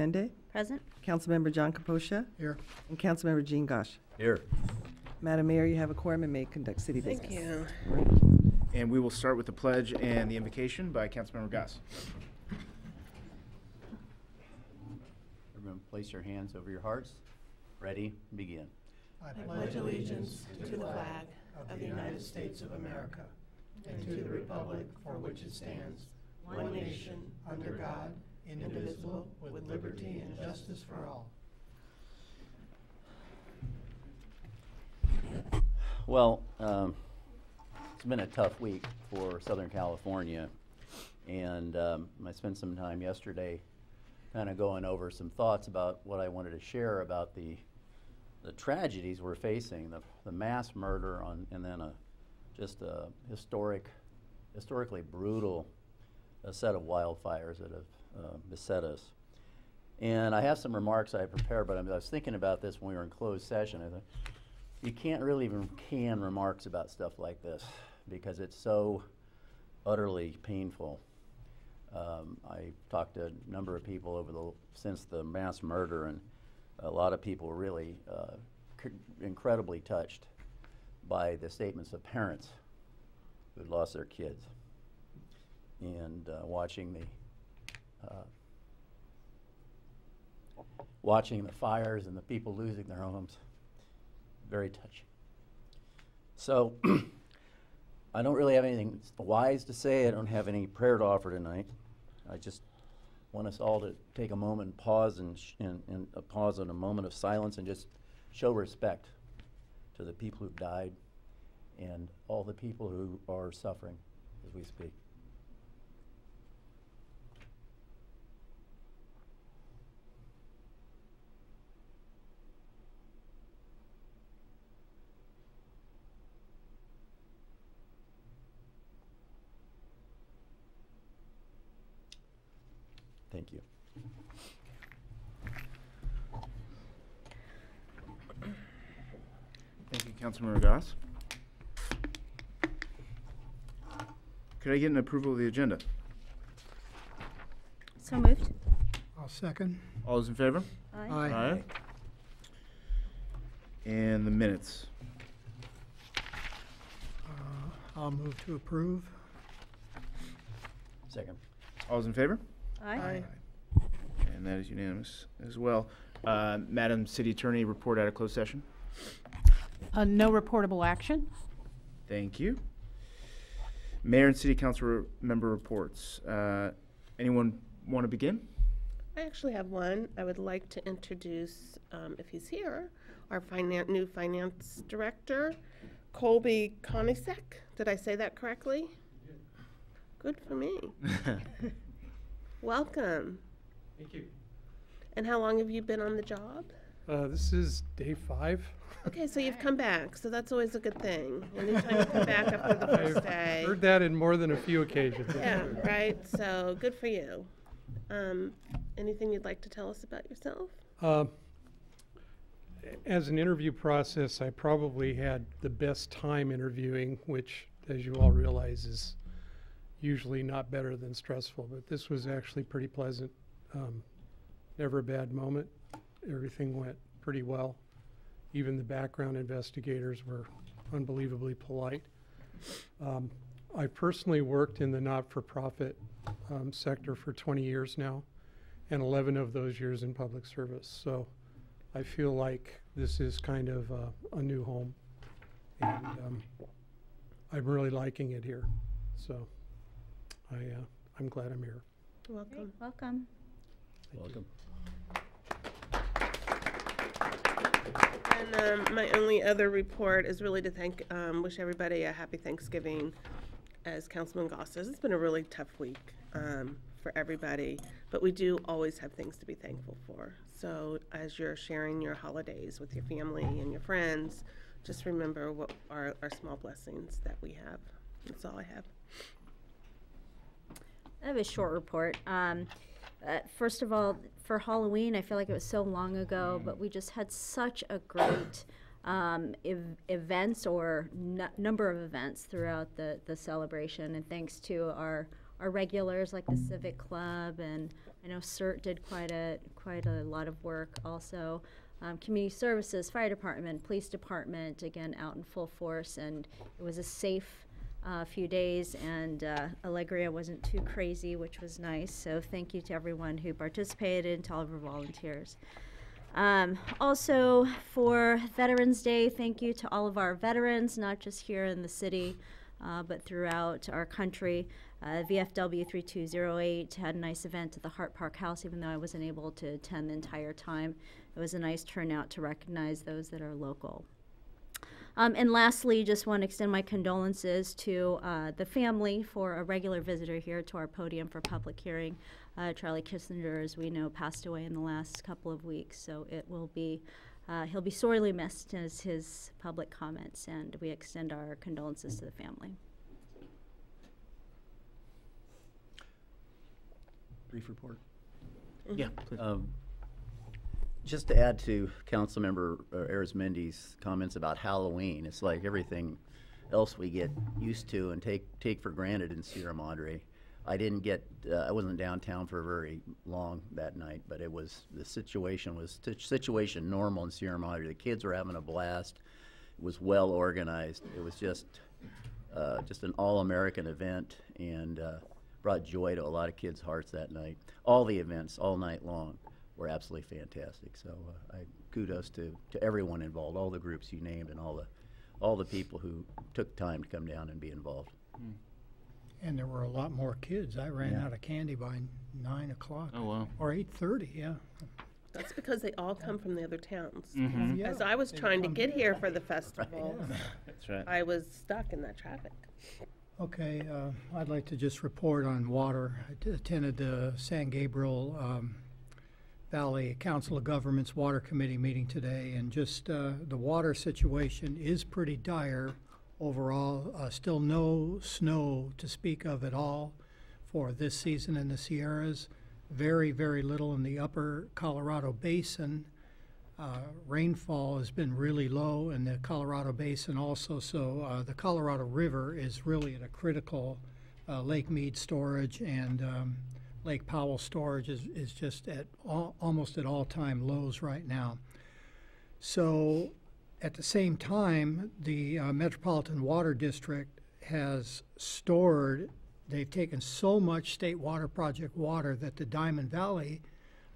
Mende, Present. Councilmember John Caposcia, Here. and Councilmember Jean Gosh. Here. Madam Mayor, you have a quorum and may conduct city business. Thank you. And we will start with the pledge and the invocation by Councilmember Goss. Everyone place your hands over your hearts. Ready? Begin. I pledge allegiance to the flag of the United States of America and to the republic for which it stands, one nation, under God, indivisible, with liberty and justice for all. Well, it's been a tough week for Southern California, and I spent some time yesterday kind of going over some thoughts about what I wanted to share about the tragedies we're facing, the mass murder and then just a historically brutal set of wildfires that have beset us. And I have some remarks I prepared, but I was thinking about this when we were in closed session. I thought, you can't really even can remarks about stuff like this because it's so utterly painful. I talked to a number of people since the mass murder, and a lot of people were really incredibly touched by the statements of parents who lost their kids, and watching the fires and the people losing their homes. Very touching. So I don't really have anything wise to say. I don't have any prayer to offer tonight. I just want us all to take a moment and pause and pause in a moment of silence and just show respect to the people who've died and all the people who are suffering as we speak. Thank you. Thank you, Councilmember Goss. Could I get an approval of the agenda? So moved. I'll second. All those in favor? Aye. Aye. And the minutes. I'll move to approve. Second. All those in favor? Aye. And that is unanimous as well. Madam City Attorney, report out of closed session. No reportable action. Thank you. Mayor and City Council member reports. Anyone want to begin? I actually have one. I would like to introduce, if he's here, our new finance director, Colby Konisek. Did I say that correctly? Good for me. Welcome. Thank you. And how long have you been on the job? This is day 5. Okay, so you've come back, so that's always a good thing. Anytime you come back after the first day. I've heard that in more than a few occasions. Yeah, right. So good for you. Anything you'd like to tell us about yourself? As an interview process, I probably had the best time interviewing, which, as you all realize, is usually not better than stressful. But this was actually pretty pleasant. Never a bad moment. Everything went pretty well. Even the background investigators were unbelievably polite. I personally worked in the not-for-profit sector for 20 years now, and 11 of those years in public service. So I feel like this is kind of a new home, and I'm really liking it here. So I'm glad I'm here. Welcome. Great. Welcome. Welcome. And my only other report is really to wish everybody a happy Thanksgiving. As Councilman Goss says, it's been a really tough week for everybody, but we do always have things to be thankful for. So as you're sharing your holidays with your family and your friends, just remember what are our small blessings that we have. That's all I have. I have a short report. First of all, for Halloween, I feel like it was so long ago, but we just had such a great events or number of events throughout the celebration, and thanks to our our regulars like the Civic Club, and I know CERT did quite a lot of work also. Community Services, Fire Department, Police Department, again, out in full force, and it was a safe few days, and Alegria wasn't too crazy, which was nice. So thank you to everyone who participated and to all of our volunteers. Also, for Veterans Day, thank you to all of our veterans, not just here in the city, but throughout our country. VFW 3208 had a nice event at the Hart Park House, even though I wasn't able to attend the entire time. It was a nice turnout to recognize those that are local. And lastly, just want to extend my condolences to the family for a regular visitor here to our podium for public hearing. Charlie Kissinger, as we know, passed away in the last couple of weeks, so it will be, he'll be sorely missed as his public comments, and we extend our condolences to the family. Brief report. Yeah, please. Just to add to Councilmember Arizmendi's comments about Halloween, it's like everything else we get used to and take for granted in Sierra Madre. I wasn't downtown for very long that night, but the situation was normal in Sierra Madre. The kids were having a blast. It was well organized. It was just an all-American event, and brought joy to a lot of kids' hearts that night. All the events, all night long, were absolutely fantastic. So kudos to everyone involved, all the groups you named, and all the people who took time to come down and be involved. Mm. And there were a lot more kids. I ran out of candy by 9 o'clock. Oh, wow. Or 8:30, yeah. That's because they all come from the other towns. Mm-hmm. Yeah, As I was they trying to come- get here for the festival, That's right. I was stuck in that traffic. Okay, I'd like to just report on water. I attended the San Gabriel Valley Council of Governments Water Committee meeting today, and just the water situation is pretty dire overall. Still no snow to speak of at all for this season in the Sierras. Very, very little in the upper Colorado Basin. Rainfall has been really low in the Colorado Basin also, so the Colorado River is really at a critical Lake Mead storage, and Lake Powell storage is just at almost at all-time lows right now. So at the same time, the Metropolitan Water District has stored, they've taken so much State Water Project water that the Diamond Valley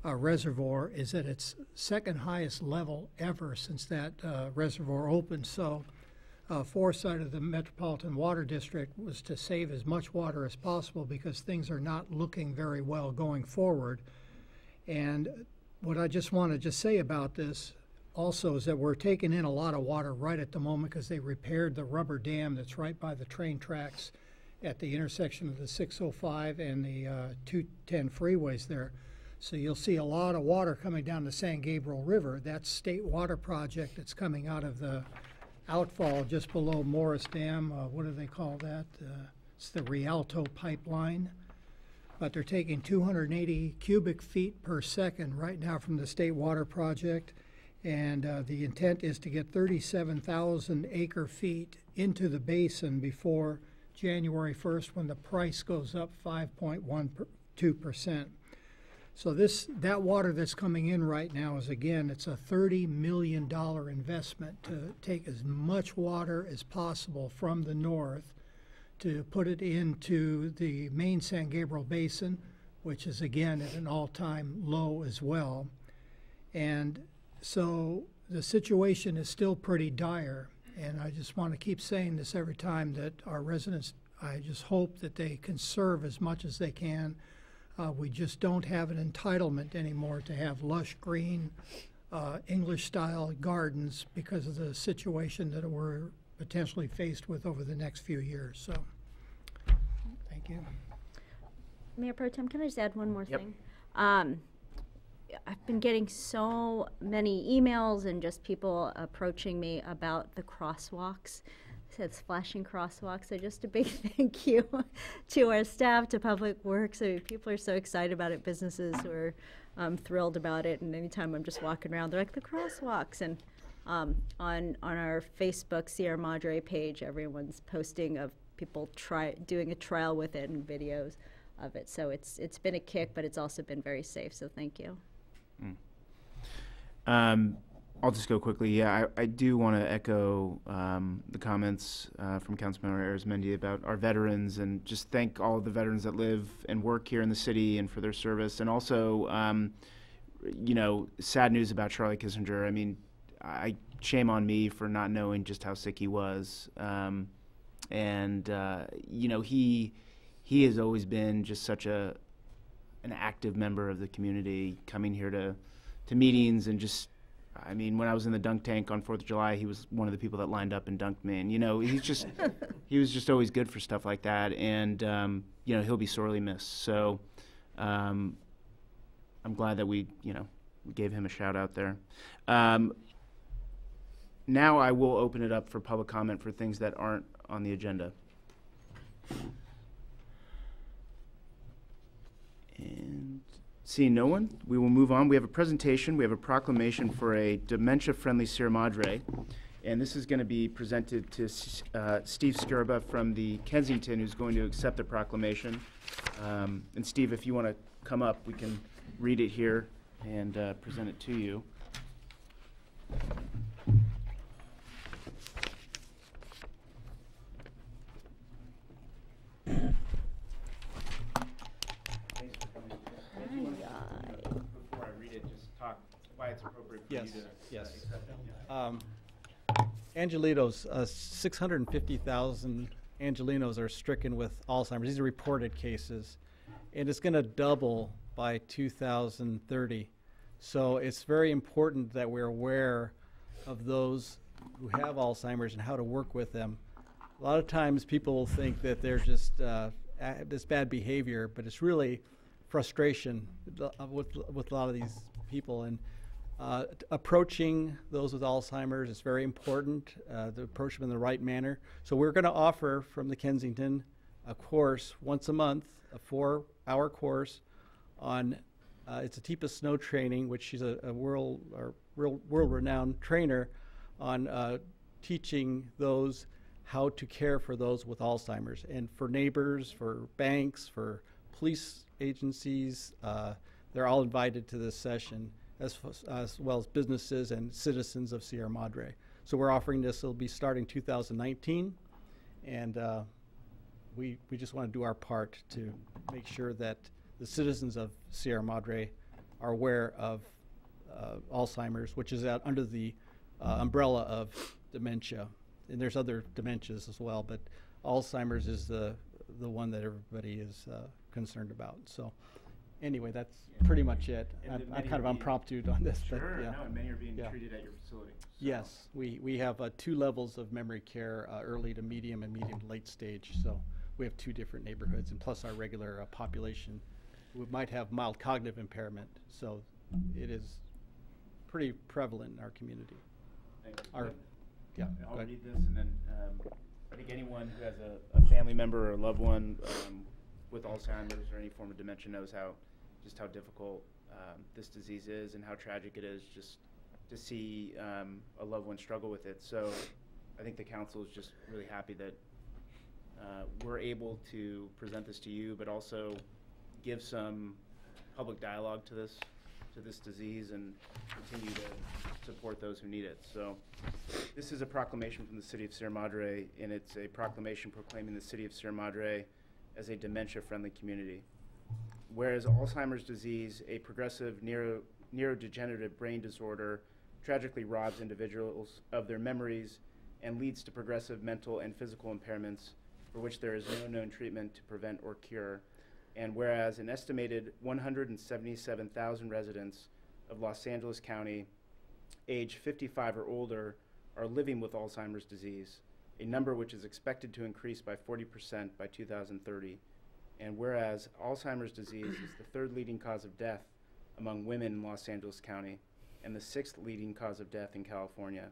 reservoir is at its second highest level ever since that reservoir opened. So foresight of the Metropolitan Water District was to save as much water as possible, because things are not looking very well going forward. And what I just want to just say about this also is that we're taking in a lot of water right at the moment, because they repaired the rubber dam that's right by the train tracks at the intersection of the 605 and the 210 freeways there. So you'll see a lot of water coming down the San Gabriel River. That's State Water Project that's coming out of the outfall just below Morris Dam. What do they call that? It's the Rialto pipeline. But they're taking 280 cubic feet per second right now from the State Water Project. And the intent is to get 37,000 acre feet into the basin before January 1st, when the price goes up 5.12%. So that water that's coming in right now is, again, it's a $30 million investment to take as much water as possible from the north to put it into the main San Gabriel Basin, which is, again, at an all-time low as well. And so the situation is still pretty dire. And I just want to keep saying this every time, that our residents, I just hope that they conserve as much as they can. We just don't have an entitlement anymore to have lush green English-style gardens because of the situation that we're potentially faced with over the next few years. So, thank you. Mayor Pro Tem, can I just add one more Yep. thing? I've been getting so many emails and just people approaching me about the crosswalks. Says flashing crosswalks. So just a big thank you to our staff, to Public Works. I mean, people are so excited about it. Businesses who are thrilled about it. And anytime I'm just walking around, they're like, the crosswalks. And on our Facebook Sierra Madre page, everyone's posting of people doing a trial with it and videos. of it. So it's been a kick, but it's also been very safe. So thank you. I'll just go quickly. Yeah, I do want to echo the comments from Councilmember Arizmendi about our veterans, and just thank all of the veterans that live and work here in the city and for their service. And also, sad news about Charlie Kissinger. I mean, shame on me for not knowing just how sick he was. He has always been just such an active member of the community, coming here to meetings, and just, I mean, when I was in the dunk tank on 4th of July, he was one of the people that lined up and dunked me. And, he was just always good for stuff like that. And, he'll be sorely missed. So I'm glad that we gave him a shout out there. Now I will open it up for public comment for things that aren't on the agenda. And seeing no one, we will move on. We have a presentation. We have a proclamation for a dementia-friendly Sierra Madre. And this is going to be presented to Steve Skirba from the Kensington, who's going to accept the proclamation. And Steve, if you want to come up, we can read it here and present it to you. Before I read it, just talk why it's appropriate for you to accept it. Angelinos, 650,000 Angelinos are stricken with Alzheimer's. These are reported cases, and it's going to double by 2030. So it's very important that we're aware of those who have Alzheimer's and how to work with them. A lot of times people will think that they're just this bad behavior, but it's really frustration with a lot of these people. And approaching those with Alzheimer's is very important, to approach them in the right manner. So we're going to offer from the Kensington a course once a month, a 4-hour course on, it's a Teepa Snow training, which she's a world-renowned trainer on teaching those how to care for those with Alzheimer's. And for neighbors, for banks, for police agencies, they're all invited to this session, as well as businesses and citizens of Sierra Madre. So we're offering this. It'll be starting 2019, and we just want to do our part to make sure that the citizens of Sierra Madre are aware of Alzheimer's, which is under the umbrella of dementia. And there's other dementias as well, but Alzheimer's is the one that everybody is concerned about. So anyway, that's pretty much it. I'm kind of impromptu on this. Sure, but yeah. no, and many are being treated at your facility. So. Yes, we have 2 levels of memory care, early to medium and medium to late stage. So we have 2 different neighborhoods, and plus our regular population. We might have mild cognitive impairment, so it is pretty prevalent in our community. Thank you. Yeah, I'll read this, and then I think anyone who has a family member or a loved one with Alzheimer's or any form of dementia knows just how difficult this disease is and how tragic it is just to see a loved one struggle with it. So I think the council is just really happy that we're able to present this to you, but also give some public dialogue to this disease and continue to support those who need it. So this is a proclamation from the City of Sierra Madre, and it's a proclamation proclaiming the City of Sierra Madre as a dementia-friendly community. Whereas Alzheimer's disease, a progressive neurodegenerative brain disorder, tragically robs individuals of their memories and leads to progressive mental and physical impairments for which there is no known treatment to prevent or cure. And whereas an estimated 177,000 residents of Los Angeles County, age 55 or older, are living with Alzheimer's disease, a number which is expected to increase by 40% by 2030. And whereas Alzheimer's disease is the 3rd leading cause of death among women in Los Angeles County and the 6th leading cause of death in California.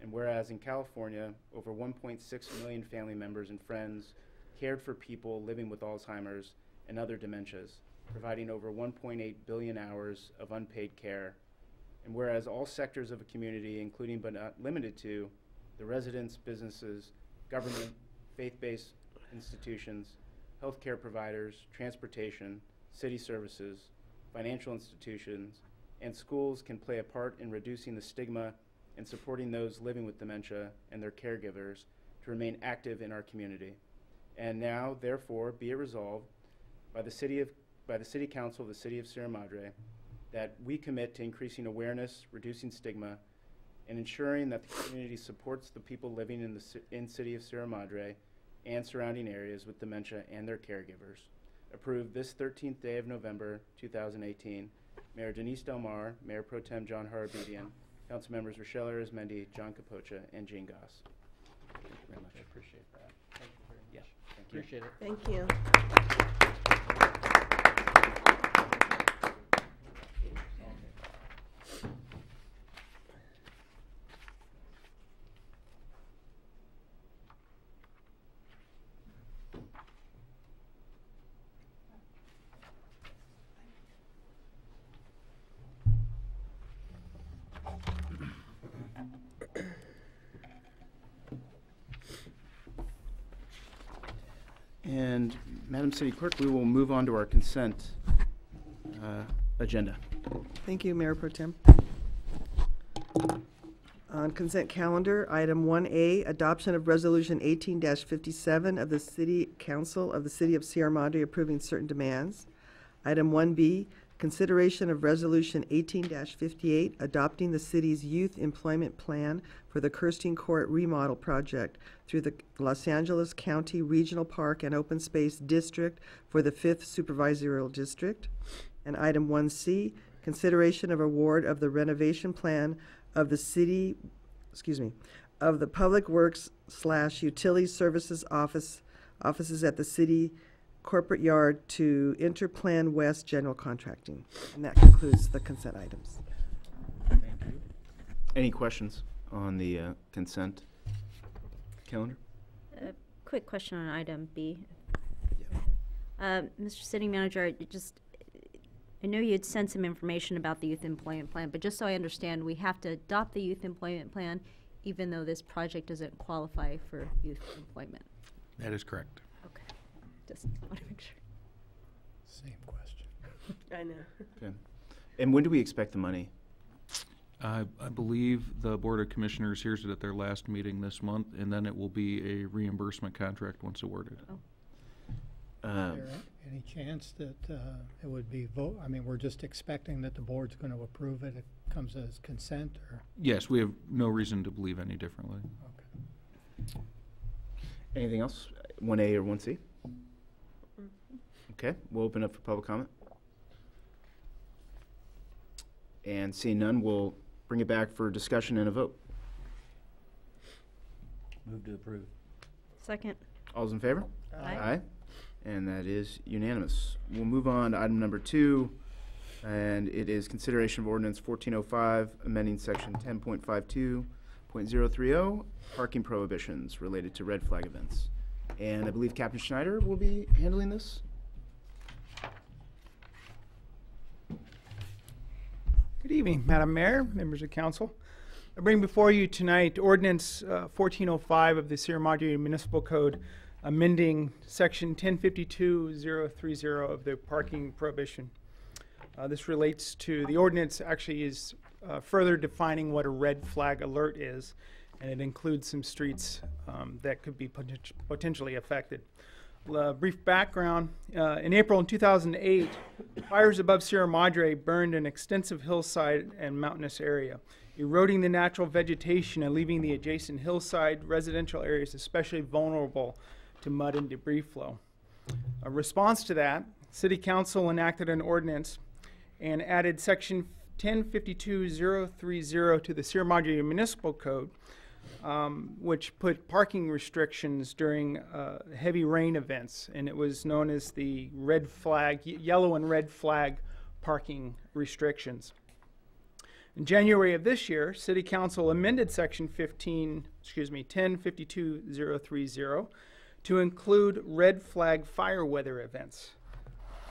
And whereas in California, over 1.6 million family members and friends cared for people living with Alzheimer's and other dementias, providing over 1.8 billion hours of unpaid care. And whereas all sectors of a community, including but not limited to the residents, businesses, government, faith-based institutions, healthcare providers, transportation, city services, financial institutions, and schools can play a part in reducing the stigma and supporting those living with dementia and their caregivers to remain active in our community. And now, therefore, be it resolved by the City Council of the City of Sierra Madre that we commit to increasing awareness, reducing stigma, and ensuring that the community supports the people living in the City of Sierra Madre and surrounding areas with dementia and their caregivers. Approved this 13th day of November 2018. Mayor Denise Del Mar, Mayor Pro Tem John Harabedian, Council members Rochelle Arizmendi, John Capocha, and Jean Goss. Thank you very much. I appreciate that. Thank you very much. Thank you. Appreciate it. Thank you. And Madam City Clerk, we will move on to our consent agenda. Thank you, Mayor Pro Tem. On consent calendar, item 1A, adoption of resolution 18-57 of the City Council of the City of Sierra Madre approving certain demands. Item 1B, consideration of resolution 18-58 adopting the city's youth employment plan for the Kirstein Court remodel project through the Los Angeles County Regional Park and Open Space District for the 5th Supervisorial District. And item 1C, consideration of award of the renovation plan of the city, of the Public Works / Utility Services offices at the city corporate yard to Interplan West General Contracting. And that concludes the consent items. Thank you. Any questions on the consent calendar? Quick question on item B. Mr. City Manager, I know you had sent some information about the youth employment plan, but just so I understand, we have to adopt the youth employment plan even though this project doesn't qualify for youth employment. That is correct. Okay, just want to make sure. Same question. I know. Okay. And when do we expect the money? I believe the Board of Commissioners hears it at their last meeting this month, and then it will be a reimbursement contract once awarded. Oh. Is there any chance that it would be we're just expecting that the board's going to approve it. It comes as consent, or? Yes, we have no reason to believe any differently. Okay. Anything else? 1A or 1C? Okay, we'll open up for public comment. And seeing none, we'll bring it back for discussion and a vote. Move to approve. Second. All's in favor? Aye. And that is unanimous. We'll move on to item number 2, and it is consideration of ordinance 1405, amending section 10.52.030, parking prohibitions related to red flag events. And I believe Captain Schneider will be handling this. Good evening, Madam Mayor, members of council. I bring before you tonight ordinance 1405 of the Sierra Madre Municipal Code, amending section 1052.030 of the parking prohibition. This relates to, the ordinance actually is further defining what a red flag alert is, and it includes some streets that could be potentially affected. Brief background, in April 2008, fires above Sierra Madre burned an extensive hillside and mountainous area, eroding the natural vegetation and leaving the adjacent hillside residential areas especially vulnerable to mud and debris flow. A response to that, City Council enacted an ordinance and added section 1052.030 to the Sierra Madre Municipal Code, which put parking restrictions during heavy rain events, and it was known as the red flag, yellow and red flag parking restrictions. In January of this year, City Council amended section 1052.030 to include red flag fire weather events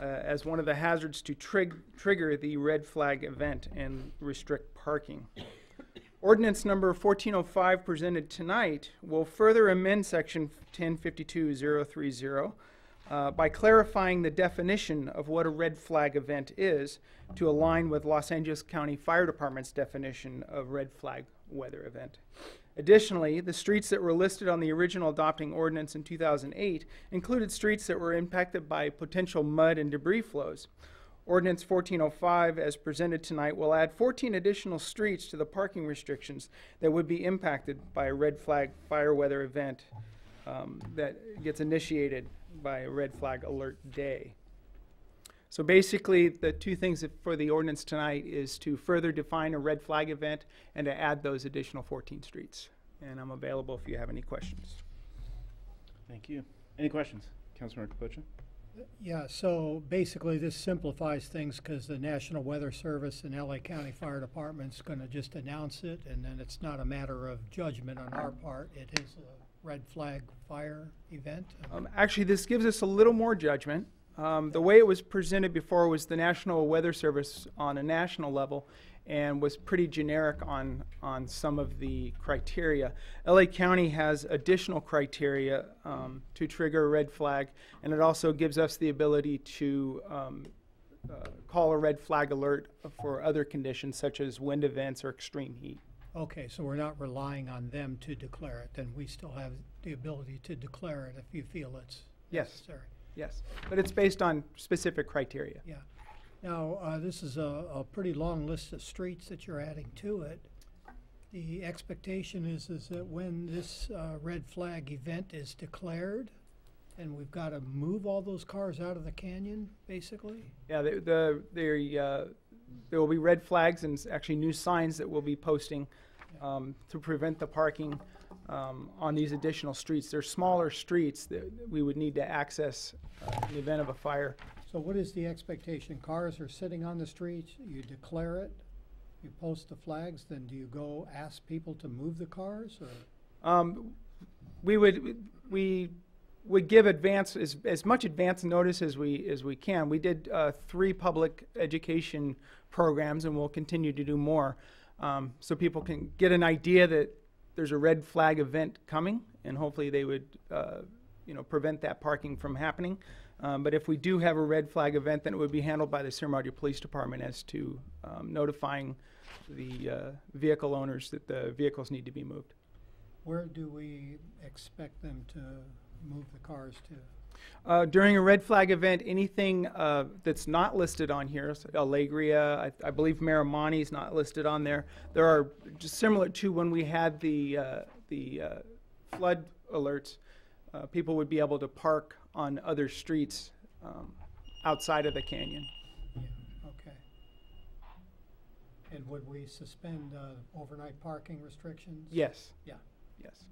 as one of the hazards to trigger the red flag event and restrict parking. Ordinance number 1405 presented tonight will further amend section 1052.030 by clarifying the definition of what a red flag event is to align with Los Angeles County Fire Department's definition of red flag weather event. Additionally, the streets that were listed on the original adopting ordinance in 2008 included streets that were impacted by potential mud and debris flows. Ordinance 1405, as presented tonight, will add 14 additional streets to the parking restrictions that would be impacted by a red flag fire weather event that gets initiated by a red flag alert day. So basically, the two things for the ordinance tonight is to further define a red flag event and to add those additional 14 streets. And I'm available if you have any questions. Thank you. Any questions? Councilmember Capocha? Yeah, so basically this simplifies things because the National Weather Service and LA County Fire Department's going to just announce it, and then it's not a matter of judgment on our part. It is a red flag fire event. Actually, this gives us a little more judgment. The way it was presented before was the National Weather Service on a national level and was pretty generic on some of the criteria. LA County has additional criteria to trigger a red flag, and it also gives us the ability to call a red flag alert for other conditions such as wind events or extreme heat. Okay, so we're not relying on them to declare it, then we still have the ability to declare it if you feel it's necessary. Yes, but it's based on specific criteria. Yeah. Now, this is a pretty long list of streets that you're adding to it. The expectation is that when this red flag event is declared, and we've got to move all those cars out of the canyon, basically? Yeah, there will be red flags and actually new signs that we'll be posting to prevent the parking on these additional streets. They're smaller streets that we would need to access in the event of a fire. So what is the expectation? Cars are sitting on the streets, you declare it, you post the flags, then do you go ask people to move the cars, or? We would give as much advance notice as we can. We did 3 public education programs, and we'll continue to do more, so people can get an idea that there's a red flag event coming, and hopefully they would prevent that parking from happening. But if we do have a red flag event, then it would be handled by the Sierra Madre Police Department as to notifying the vehicle owners that the vehicles need to be moved. Where do we expect them to move the cars to? During a red flag event, anything that's not listed on here, so Alegria, I believe Maramani is not listed on there. There are, just similar to when we had the flood alerts, people would be able to park on other streets outside of the canyon. Yeah, okay. And would we suspend overnight parking restrictions? Yes. Yeah. Yes.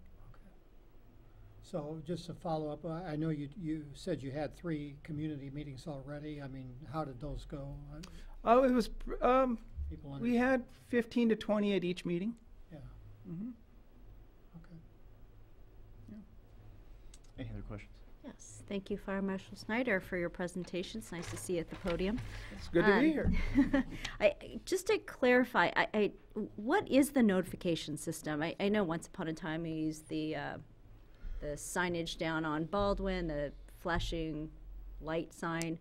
So just to follow up, I know you said you had 3 community meetings already. I mean, how did those go? Oh, it was, People we had 15 to 20 at each meeting. Yeah. Mm-hmm. Okay. Any other questions? Yes, thank you, Fire Marshal Snyder, for your presentation. It's nice to see you at the podium. It's good to be here. Just to clarify, what is the notification system? I know once upon a time you used the signage down on Baldwin, the flashing light sign.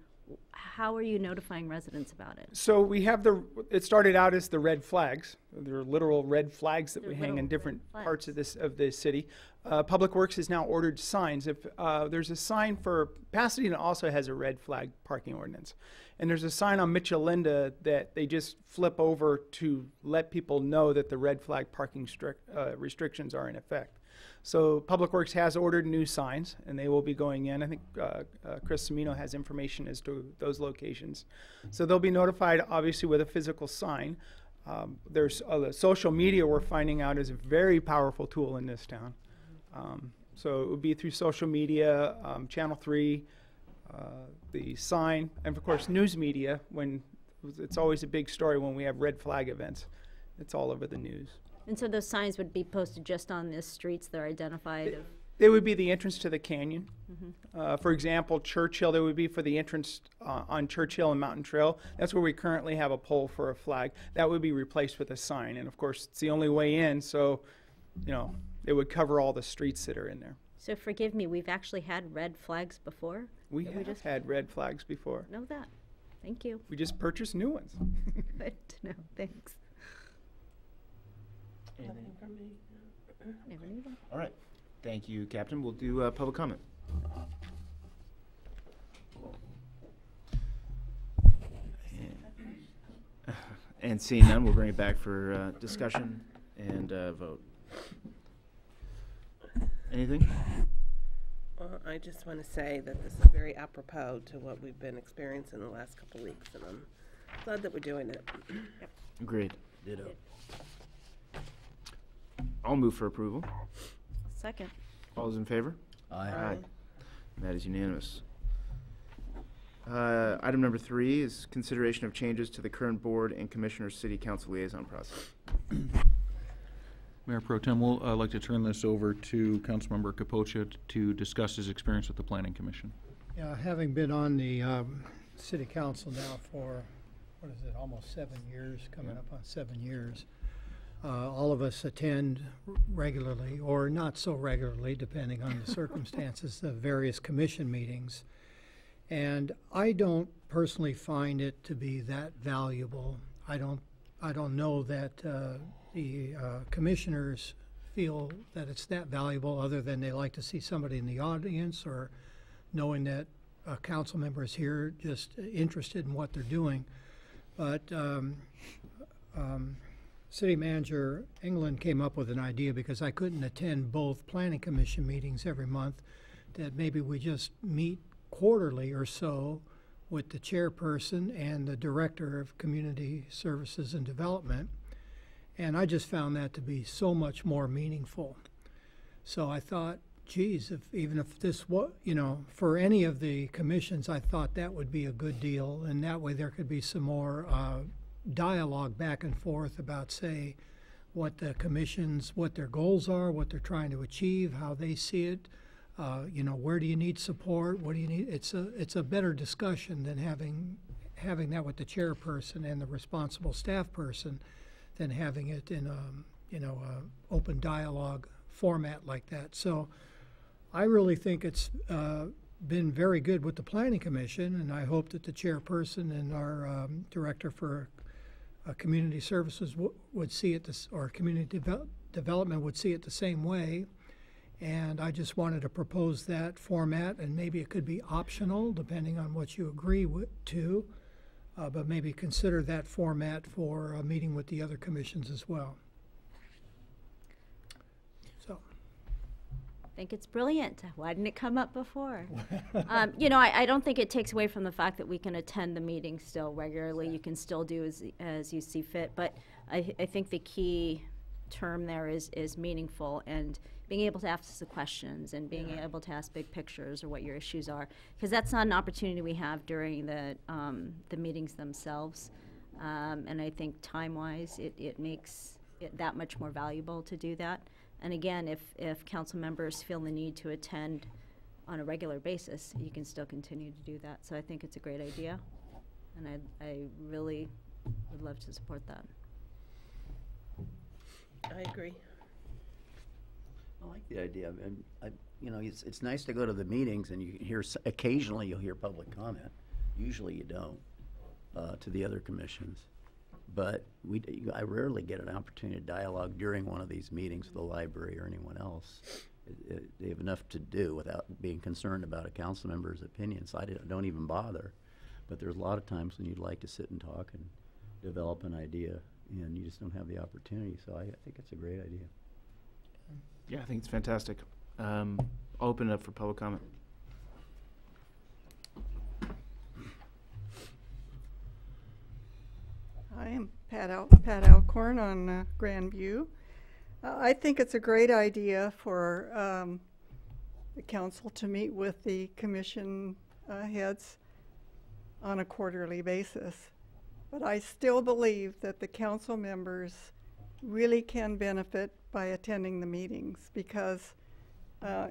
How are you notifying residents about it? So we have it started out as the red flags. There are literal red flags that we hang in different parts of the city. Public Works has now ordered signs. If there's a sign for Pasadena, also has a red flag parking ordinance, and there's a sign on Michelinda that they just flip over to let people know that the red flag parking restrictions are in effect. So Public Works has ordered new signs, and they will be going in. I think Chris Semino has information as to those locations. So they'll be notified, obviously, with a physical sign. There's social media, we're finding out, is a very powerful tool in this town. So it would be through social media, Channel 3, the sign, and of course news media. When it's always a big story when we have red flag events. It's all over the news. And so those signs would be posted just on the streets that are identified? They would be the entrance to the canyon. Mm-hmm. For example, Churchill, they would be for the entrance on Churchill and Mountain Trail. That's where we currently have a pole for a flag. That would be replaced with a sign. And of course, it's the only way in, so, it would cover all the streets that are in there. So forgive me, we've actually had red flags before? We That have just had red flags before. know that. Thank you. We just purchased new ones. Good to know. Thanks. Anything? Never knew that. All right. Thank you, Captain. We'll do public comment. And seeing none, we'll bring it back for discussion and vote. Anything? Well, I just want to say that this is very apropos to what we've been experiencing the last couple of weeks, and I'm glad that we're doing it. Agreed. Ditto. I'll move for approval. Second. All those in favor? Aye. That is unanimous. Item number 3 is consideration of changes to the current board and commissioners' city council liaison process. Mayor Pro Tem, we'll like to turn this over to Councilmember Capocia to discuss his experience with the Planning Commission. Yeah, having been on the city council now for, what is it, almost 7 years, coming up on 7 years. All of us attend regularly, or not so regularly, depending on the circumstances, the various commission meetings. And I don't personally find it to be that valuable. I don't know that the commissioners feel that it's that valuable, other than they like to see somebody in the audience, or knowing that a council member is here just interested in what they're doing. But City Manager England came up with an idea, because I couldn't attend both planning commission meetings every month, that maybe we just meet quarterly or so with the chairperson and the director of community services and development. And I just found that to be so much more meaningful. So I thought, geez, even if this was, for any of the commissions, I thought that would be a good deal, and that way there could be some more dialogue back and forth about, say, what the commissions, what their goals are, what they're trying to achieve, how they see it. Where do you need support? What do you need? It's a better discussion than having that with the chairperson and the responsible staff person, than having it in a open dialogue format like that. So I really think it's been very good with the Planning Commission, and I hope that the chairperson and our director for community services would see it or community development would see it the same way. And I just wanted to propose that format, and maybe it could be optional depending on what you agree to, but maybe consider that format for a meeting with the other commissions as well. So. I think it's brilliant. Why didn't it come up before? I don't think it takes away from the fact that we can attend the meeting still regularly. You can still do as you see fit, but I think the key term there is meaningful, and being able to ask the questions and being able to ask big pictures or what your issues are, because that's not an opportunity we have during the meetings themselves. And I think time-wise, it makes it that much more valuable to do that. And again, if council members feel the need to attend on a regular basis, you can still continue to do that. So I think it's a great idea, and I really would love to support that. I agree. I like the idea. It's nice to go to the meetings and you hear, occasionally you'll hear public comment. Usually you don't, to the other commissions. But I rarely get an opportunity to dialogue during one of these meetings with the library or anyone else. They have enough to do without being concerned about a council member's opinion, so I don't even bother. But there's a lot of times when you'd like to sit and talk and develop an idea, and you just don't have the opportunity. So I think it's a great idea. Yeah, I think it's fantastic. I'll open it up for public comment. I am Pat Alcorn on Grandview. I think it's a great idea for the council to meet with the commission heads on a quarterly basis. But I still believe that the council members really can benefit by attending the meetings, because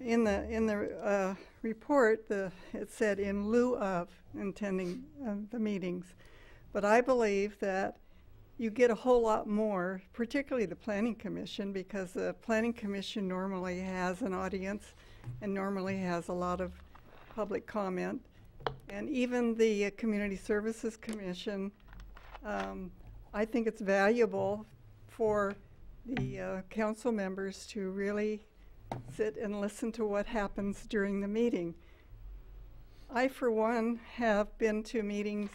in the report it said in lieu of attending the meetings. But I believe that you get a whole lot more, particularly the Planning Commission, because the Planning Commission normally has an audience and normally has a lot of public comment. And even the Community Services Commission, I think it's valuable for the council members to really sit and listen to what happens during the meeting. I, for one, have been to meetings,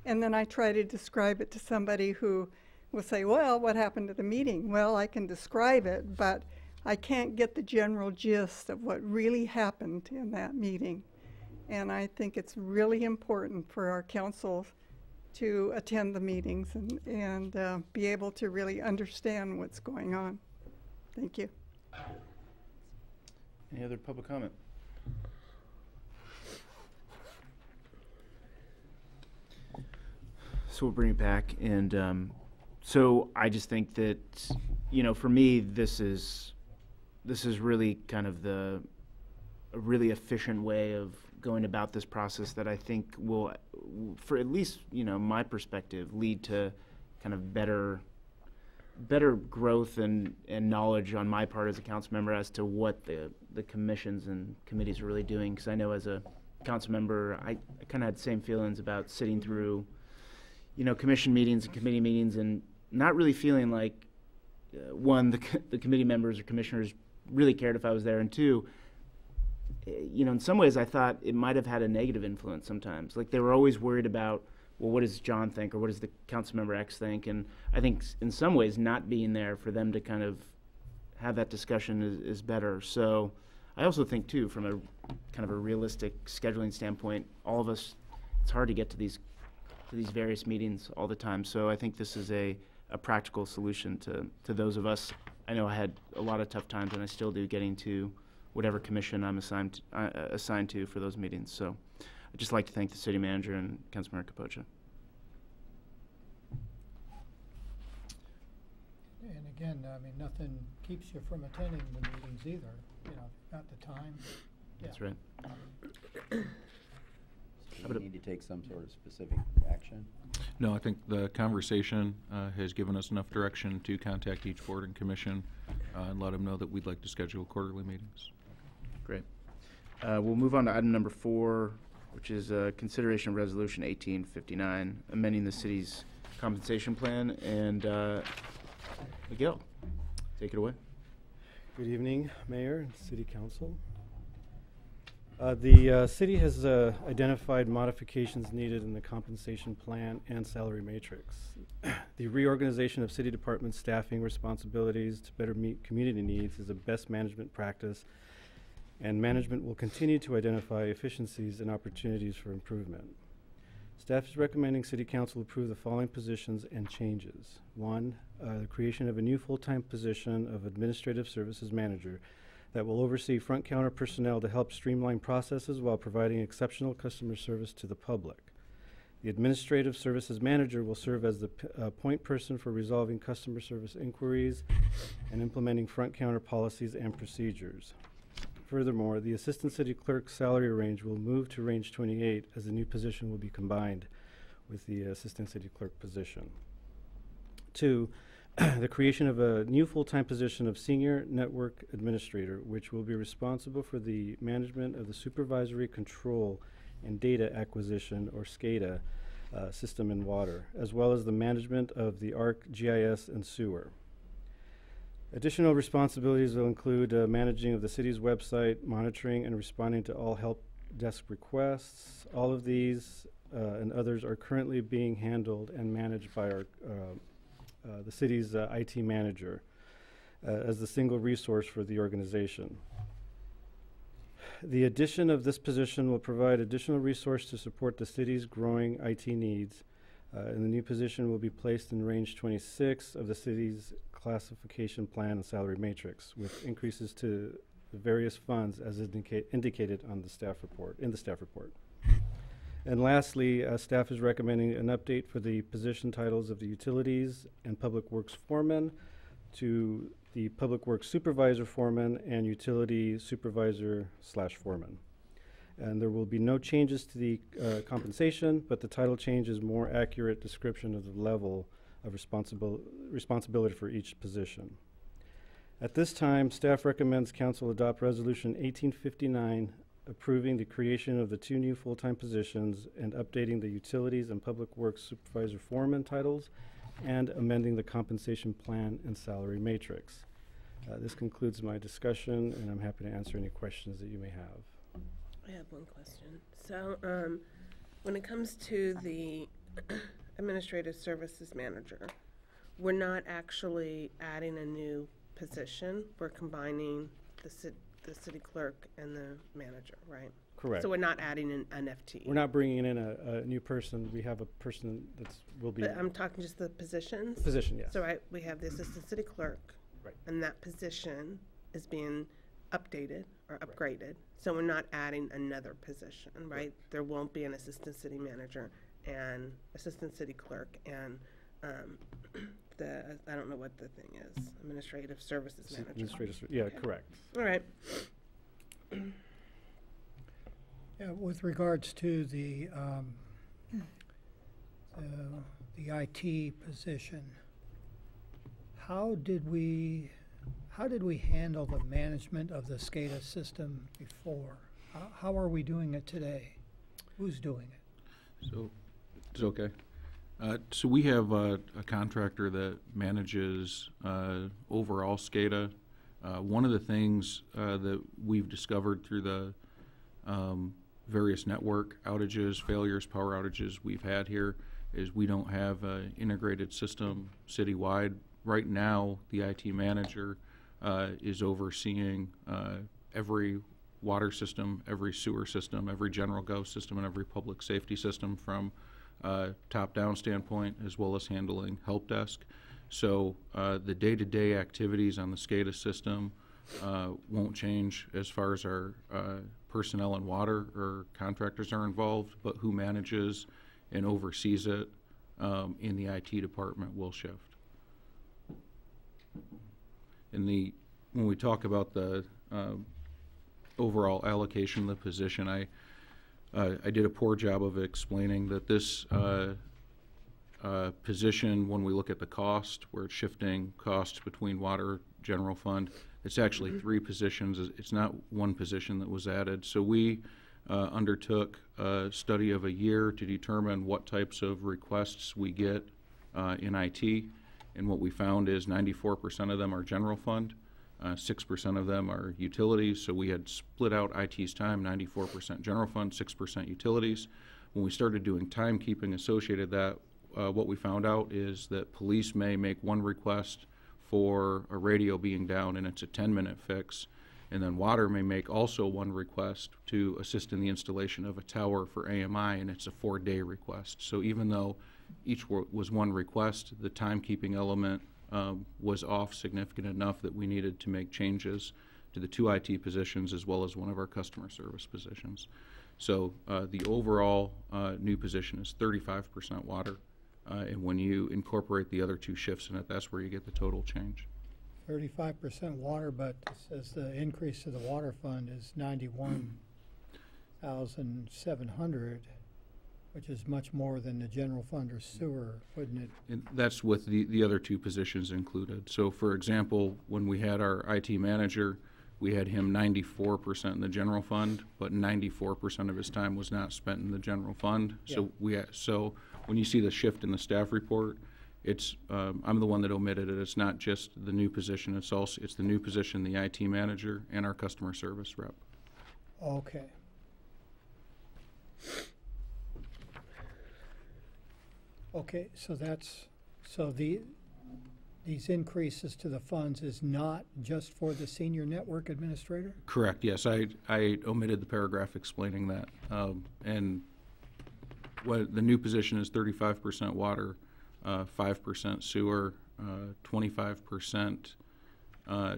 and then I try to describe it to somebody who will say, well, what happened to the meeting? Well, I can describe it, but I can't get the general gist of what really happened in that meeting. And I think it's really important for our council to attend the meetings and be able to really understand what's going on. Thank you. Any other public comment? So we'll bring it back, and so I just think that, you know, for me, this is really kind of a really efficient way of going about this process that I think will, for at least, you know, my perspective, lead to kind of better growth and knowledge on my part as a council member as to what the commissions and committees are really doing. Because I know as a council member, I kind of had the same feelings about sitting through, you know, commission meetings and committee meetings and not really feeling like, one, the committee members or commissioners really cared if I was there, and two, you know, in some ways I thought it might have had a negative influence sometimes. Like they were always worried about, well, what does John think, or what does the council member X think? And I think in some ways not being there for them to kind of have that discussion is better. So I also think too, from a kind of a realistic scheduling standpoint, all of us, it's hard to get to these various meetings all the time. So I think this is a practical solution to those of us. I know I had a lot of tough times, and I still do, getting to whatever commission I'm assigned to for those meetings. So I'd just like to thank the city manager and Councilmember Capocha. And again, I mean, nothing keeps you from attending the meetings either, you know, not the time. Yeah. That's right. Do we need to take some sort of specific action? No, I think the conversation has given us enough direction to contact each board and commission and let them know that we'd like to schedule quarterly meetings. Great. We'll move on to item number 4, which is consideration of resolution 1859, amending the city's compensation plan. And Miguel, take it away. Good evening, Mayor and City Council. The city has identified modifications needed in the compensation plan and salary matrix. The reorganization of city department staffing responsibilities to better meet community needs is a best management practice, and management will continue to identify efficiencies and opportunities for improvement. Staff is recommending City Council approve the following positions and changes. 1, the creation of a new full-time position of Administrative Services Manager that will oversee front counter personnel to help streamline processes while providing exceptional customer service to the public. The Administrative Services Manager will serve as the point person for resolving customer service inquiries and implementing front counter policies and procedures. Furthermore, the Assistant City Clerk's salary range will move to range 28 as the new position will be combined with the Assistant City Clerk position. 2, the creation of a new full-time position of Senior Network Administrator, which will be responsible for the management of the supervisory control and data acquisition, or SCADA, system in water, as well as the management of the ARC, GIS, and sewer. Additional responsibilities will include managing of the city's website, monitoring and responding to all help desk requests. All of these and others are currently being handled and managed by our the city's IT manager as the single resource for the organization. The addition of this position will provide additional resource to support the city's growing IT needs, and the new position will be placed in range 26 of the city's classification plan and salary matrix, with increases to the various funds as indicated on the staff report, And lastly, staff is recommending an update for the position titles of the Utilities and Public Works Foreman to the Public Works Supervisor Foreman and Utility Supervisor / Foreman. And there will be no changes to the compensation, but the title change is more accurate description of the level of responsibility for each position. At this time, staff recommends council adopt Resolution 1859, approving the creation of the 2 new full-time positions and updating the Utilities and Public Works Supervisor Foreman titles and amending the compensation plan and salary matrix. This concludes my discussion, and I'm happy to answer any questions that you may have. I have one question. So, when it comes to the Administrative Services Manager, we're not actually adding a new position. We're combining the city clerk and the manager, right? Correct. So we're not adding an FTE. We're not bringing in a new person. We have a person will be. But I'm talking just the positions? Position, yes. So, we have the assistant city clerk. Right. And that position is being updated or upgraded. So we're not adding another position, right? There won't be an assistant city manager and assistant city clerk and I don't know what the thing is, administrative services manager. Yeah, Okay. correct. All right. Yeah, with regards to the IT position, how did we handle the management of the SCADA system before? How are we doing it today? Who's doing it? So, it's okay. So we have a contractor that manages overall SCADA. One of the things that we've discovered through the various network outages, failures, power outages we've had here is we don't have an integrated system citywide. Right now, the IT manager is overseeing every water system, every sewer system, every general gov system, and every public safety system from top-down standpoint, as well as handling help desk. So the day-to-day activities on the SCADA system won't change as far as our personnel and water or contractors are involved, but who manages and oversees it in the IT department will shift. When we talk about the overall allocation of the position, I did a poor job of explaining that this position, when we look at the cost, where it's shifting costs between water, general fund, it's actually 3 positions. It's not 1 position that was added. So we undertook a study of a year to determine what types of requests we get in IT. And what we found is 94% of them are general fund, 6% of them are utilities. So we had split out IT's time, 94% general fund, 6% utilities. When we started doing timekeeping associated that, what we found out is that police may make 1 request for a radio being down and it's a 10-minute fix. And then water may make also 1 request to assist in the installation of a tower for AMI, and it's a 4-day request. So even though each was 1 request, the timekeeping element was off significant enough that we needed to make changes to the 2 IT positions as well as one of our customer service positions. So the overall new position is 35% water, and when you incorporate the other 2 shifts in it, that's where you get the total change. 35% water, but it says the increase to the water fund is 91,700, which is much more than the general fund or sewer, wouldn't it? And that's with the other 2 positions included. So for example, when we had our IT manager, we had him 94% in the general fund, but 94% of his time was not spent in the general fund. Yeah. So when you see the shift in the staff report, it's I'm the one that omitted it. It's not just the new position. It's the new position, the IT manager, and our customer service rep. Okay. Okay, so these increases to the funds is not just for the senior network administrator? Correct, yes. I omitted the paragraph explaining that. And what the new position is 35% water, 5% sewer, 25%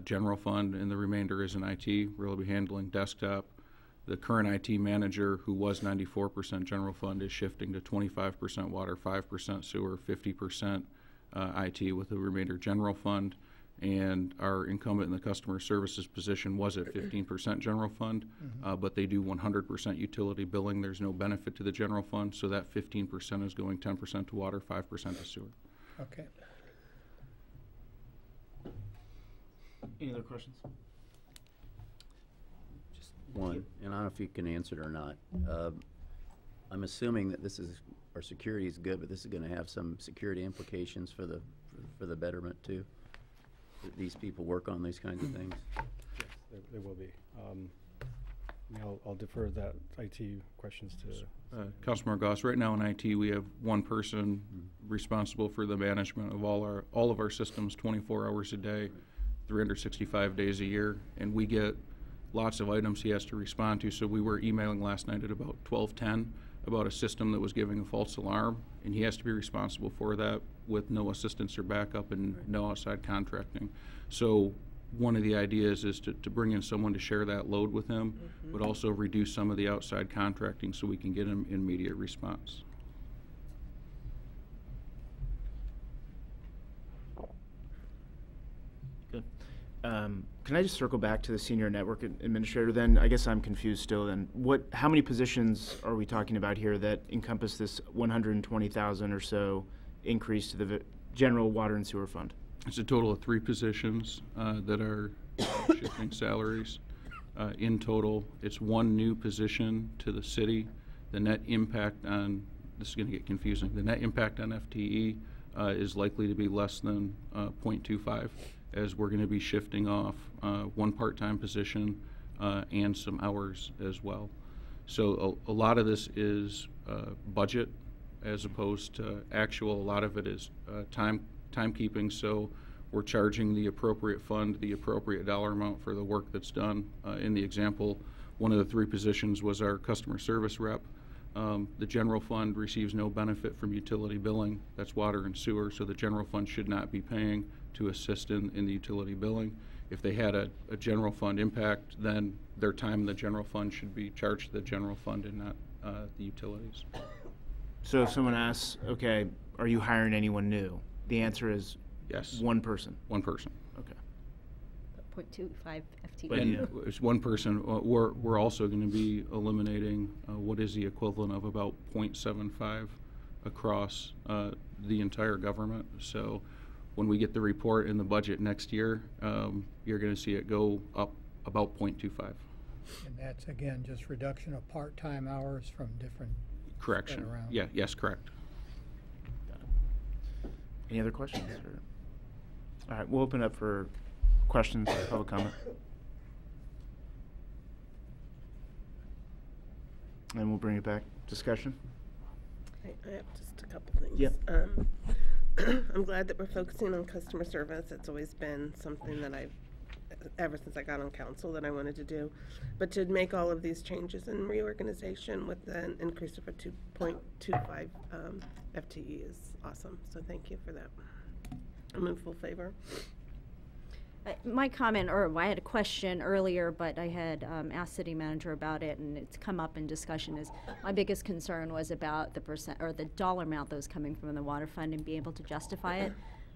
general fund, and the remainder is in IT. We'll be handling desktop. The current IT manager, who was 94% general fund, is shifting to 25% water, 5% sewer, 50% IT, with the remainder general fund. and our incumbent in the customer services position was at 15% general fund, but they do 100% utility billing. There's no benefit to the general fund, so that 15% is going 10% to water, 5% to sewer. Okay. Any other questions? Just one, and I don't know if you can answer it or not. I'm assuming that this is, our security is good, but this is going to have some security implications for the betterment too? That these people work on these kinds of things? Yes, there will be. I'll defer that IT questions to. Councilmember Goss, right now in IT, we have one person responsible for the management of all of our systems 24 hours a day, 365 days a year, and we get lots of items he has to respond to. So we were emailing last night at about 12:10 about a system that was giving a false alarm, and he has to be responsible for that with no assistance or backup and no outside contracting. So one of the ideas is to bring in someone to share that load with him, but also reduce some of the outside contracting so we can get him immediate response. Good. Can I just circle back to the senior network administrator then? I guess I'm confused still then. How many positions are we talking about here that encompass this 120,000 or so increase to the general water and sewer fund? It's a total of 3 positions that are shifting salaries. In total, it's 1 new position to the city. The net impact on, this is going to get confusing, the net impact on FTE is likely to be less than 0.25, as we're going to be shifting off 1 part-time position and some hours as well. So a lot of this is budget as opposed to actual. A lot of it is timekeeping, so we're charging the appropriate fund, the appropriate dollar amount for the work that's done. In the example, one of the 3 positions was our customer service rep. The general fund receives no benefit from utility billing. That's water and sewer, so the general fund should not be paying to assist in the utility billing. If they had a general fund impact, then their time in the general fund should be charged to the general fund and not the utilities. So if someone asks, okay, are you hiring anyone new? The answer is yes. 1 person. 1 person. Okay. 0.25 FTE. But, And it's 1 person. We're also going to be eliminating what is the equivalent of about 0.75 across the entire government. So when we get the report in the budget next year, you're going to see it go up about 0.25. And that's, again, just reduction of part-time hours from different. Correction. Yeah. Yes. Correct. Any other questions? All right, we'll open up for questions, public comment. And we'll bring it back. Discussion? I have just a couple things. Yep. I'm glad that we're focusing on customer service. It's always been something that ever since I got on council, that I wanted to do. But to make all of these changes and reorganization with an increase of a 2.25 FTE is awesome. So thank you for that. I'm in full favor. My comment, or I had a question earlier, but I had asked city manager about it, and it's come up in discussion. Is my biggest concern was about the percent or the dollar amount that was coming from the water fund and being able to justify it.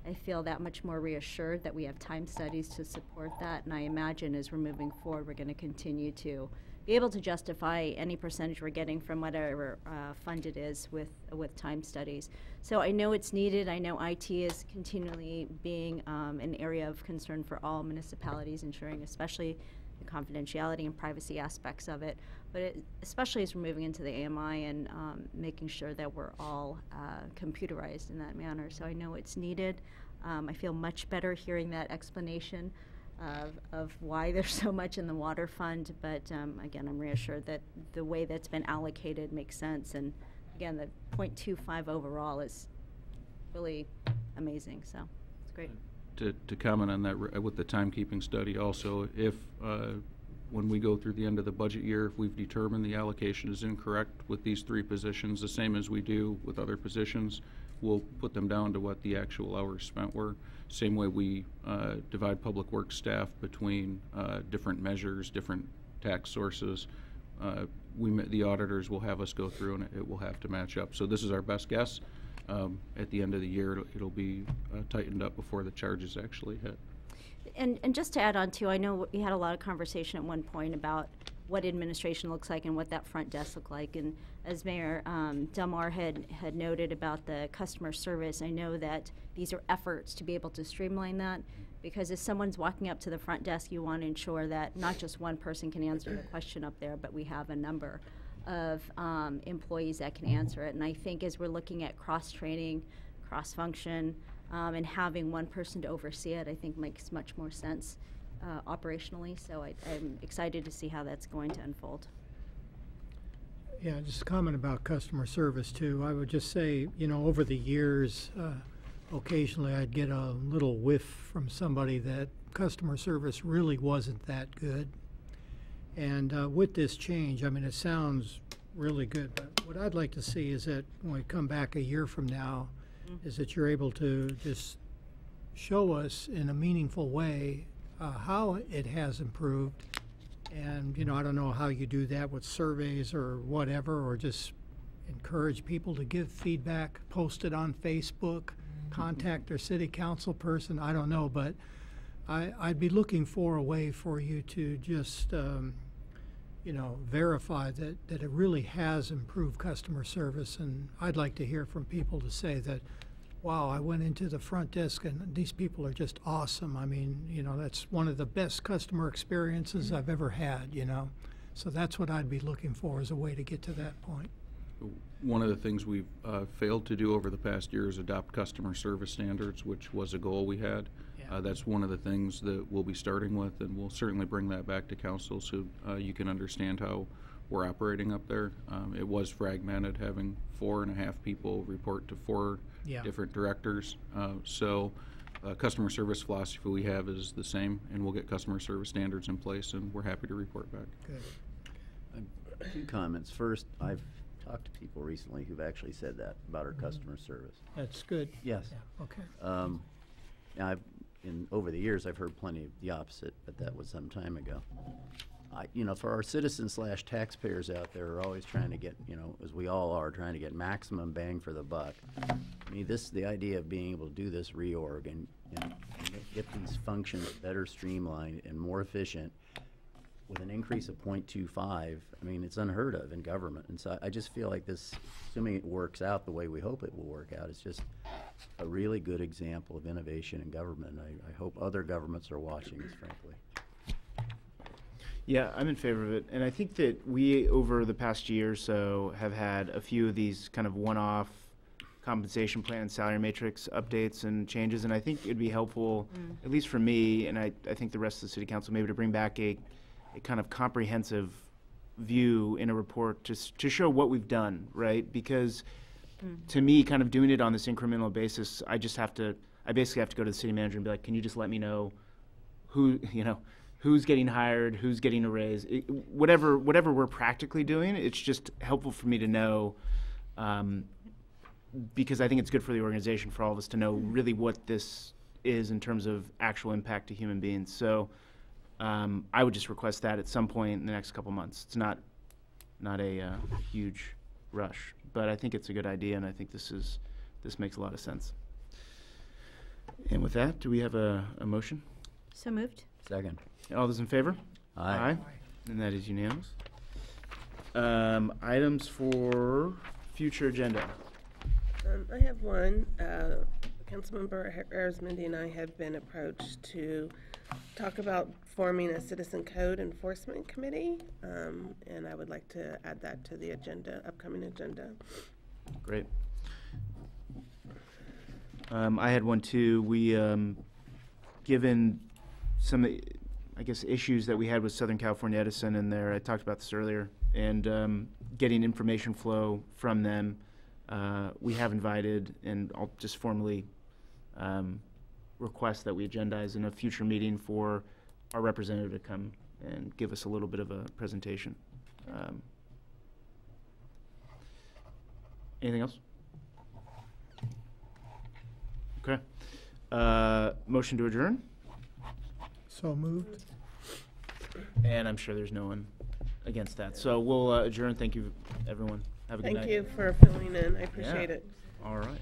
I feel that much more reassured that we have time studies to support that, and I imagine as we're moving forward, we're going to continue to be able to justify any percentage we're getting from whatever fund it is with time studies. So I know it's needed. I know IT is continually being an area of concern for all municipalities, ensuring especially the confidentiality and privacy aspects of it, but especially as we're moving into the AMI and making sure that we're all computerized in that manner. So I know it's needed. I feel much better hearing that explanation of why there's so much in the water fund, but again, I'm reassured that the way that's been allocated makes sense, and again, the 0.25 overall is really amazing, so it's great. To comment on that with the timekeeping study also, if when we go through the end of the budget year, if we've determined the allocation is incorrect with these 3 positions, the same as we do with other positions, we'll put them down to what the actual hours spent were. Same way we divide public works staff between different measures, different tax sources. The auditors will have us go through, and it will have to match up. So this is our best guess. At the end of the year, it'll be tightened up before the charges actually hit. And just to add on too, I know we had a lot of conversation at one point about what administration looks like and what that front desk look like. And as Mayor Delmar had noted about the customer service, I know that these are efforts to be able to streamline that, because if someone's walking up to the front desk, you want to ensure that not just one person can answer the question up there, but we have a number of employees that can answer it. And I think as we're looking at cross-training, cross-function, and having one person to oversee it, I think makes much more sense operationally. So I'm excited to see how that's going to unfold. Yeah, just a comment about customer service too. I would just say, you know, over the years, occasionally I'd get a little whiff from somebody that customer service really wasn't that good. And with this change, I mean, it sounds really good, but what I'd like to see is that when we come back a year from now, is that you're able to just show us in a meaningful way how it has improved. And, you know, I don't know how you do that with surveys or whatever, or just encourage people to give feedback, post it on Facebook, contact their city council person, I don't know, but I'd be looking for a way for you to just, you know, verify that it really has improved customer service. And I'd like to hear from people to say that, wow, I went into the front desk and these people are just awesome. I mean, you know, that's one of the best customer experiences I've ever had, you know. So that's what I'd be looking for, as a way to get to that point. One of the things we've failed to do over the past year is adopt customer service standards, which was a goal we had. Yeah. That's one of the things that we'll be starting with, and we'll certainly bring that back to council so you can understand how we're operating up there. It was fragmented, having 4.5 people report to 4 different directors. Customer service philosophy we have is the same, and we'll get customer service standards in place, and we're happy to report back. Good. 2 comments. First, I've talked to people recently who've actually said that about our customer service. That's good. Yes. Yeah. Okay. Now, over the years, I've heard plenty of the opposite, but that was some time ago. You know, for our citizens / taxpayers out there, are always trying to get, you know, as we all are, trying to get maximum bang for the buck. I mean, the idea of being able to do this reorg and get these functions better streamlined and more efficient with an increase of 0.25, I mean, it's unheard of in government. And so I just feel like this, assuming it works out the way we hope it will work out, it's just a really good example of innovation in government. I hope other governments are watching this, frankly. Yeah, I'm in favor of it. And I think that we, over the past year or so, have had a few of these kind of one-off compensation plan, salary matrix updates and changes. And I think it'd be helpful, at least for me, and I think the rest of the city council, maybe to bring back a kind of comprehensive view in a report to show what we've done, right? Because to me, kind of doing it on this incremental basis, I basically have to go to the city manager and be like, can you just let me know who's getting hired, who's getting a raise, whatever we're practically doing. It's just helpful for me to know, because I think it's good for the organization, for all of us to know really what this is in terms of actual impact to human beings. So I would just request that at some point in the next couple months. It's not a huge rush, but I think it's a good idea, and I think this makes a lot of sense. And with that, do we have a motion? So moved. Second. All those in favor? Aye. And that is unanimous. Items for future agenda. I have one. Councilmember Arizmendi and I have been approached to talk about forming a citizen code enforcement committee, and I would like to add that to the upcoming agenda. Great. I had one too. We, given some, I guess, issues that we had with Southern California Edison in there, I talked about this earlier, and getting information flow from them, we have invited, and I'll just formally request that we agendize in a future meeting for our representative to come and give us a little bit of a presentation. Anything else? Okay. Motion to adjourn? So moved. And I'm sure there's no one against that. So we'll adjourn. Thank you, everyone. Have a good night. Thank you for filling in. I appreciate it. All right.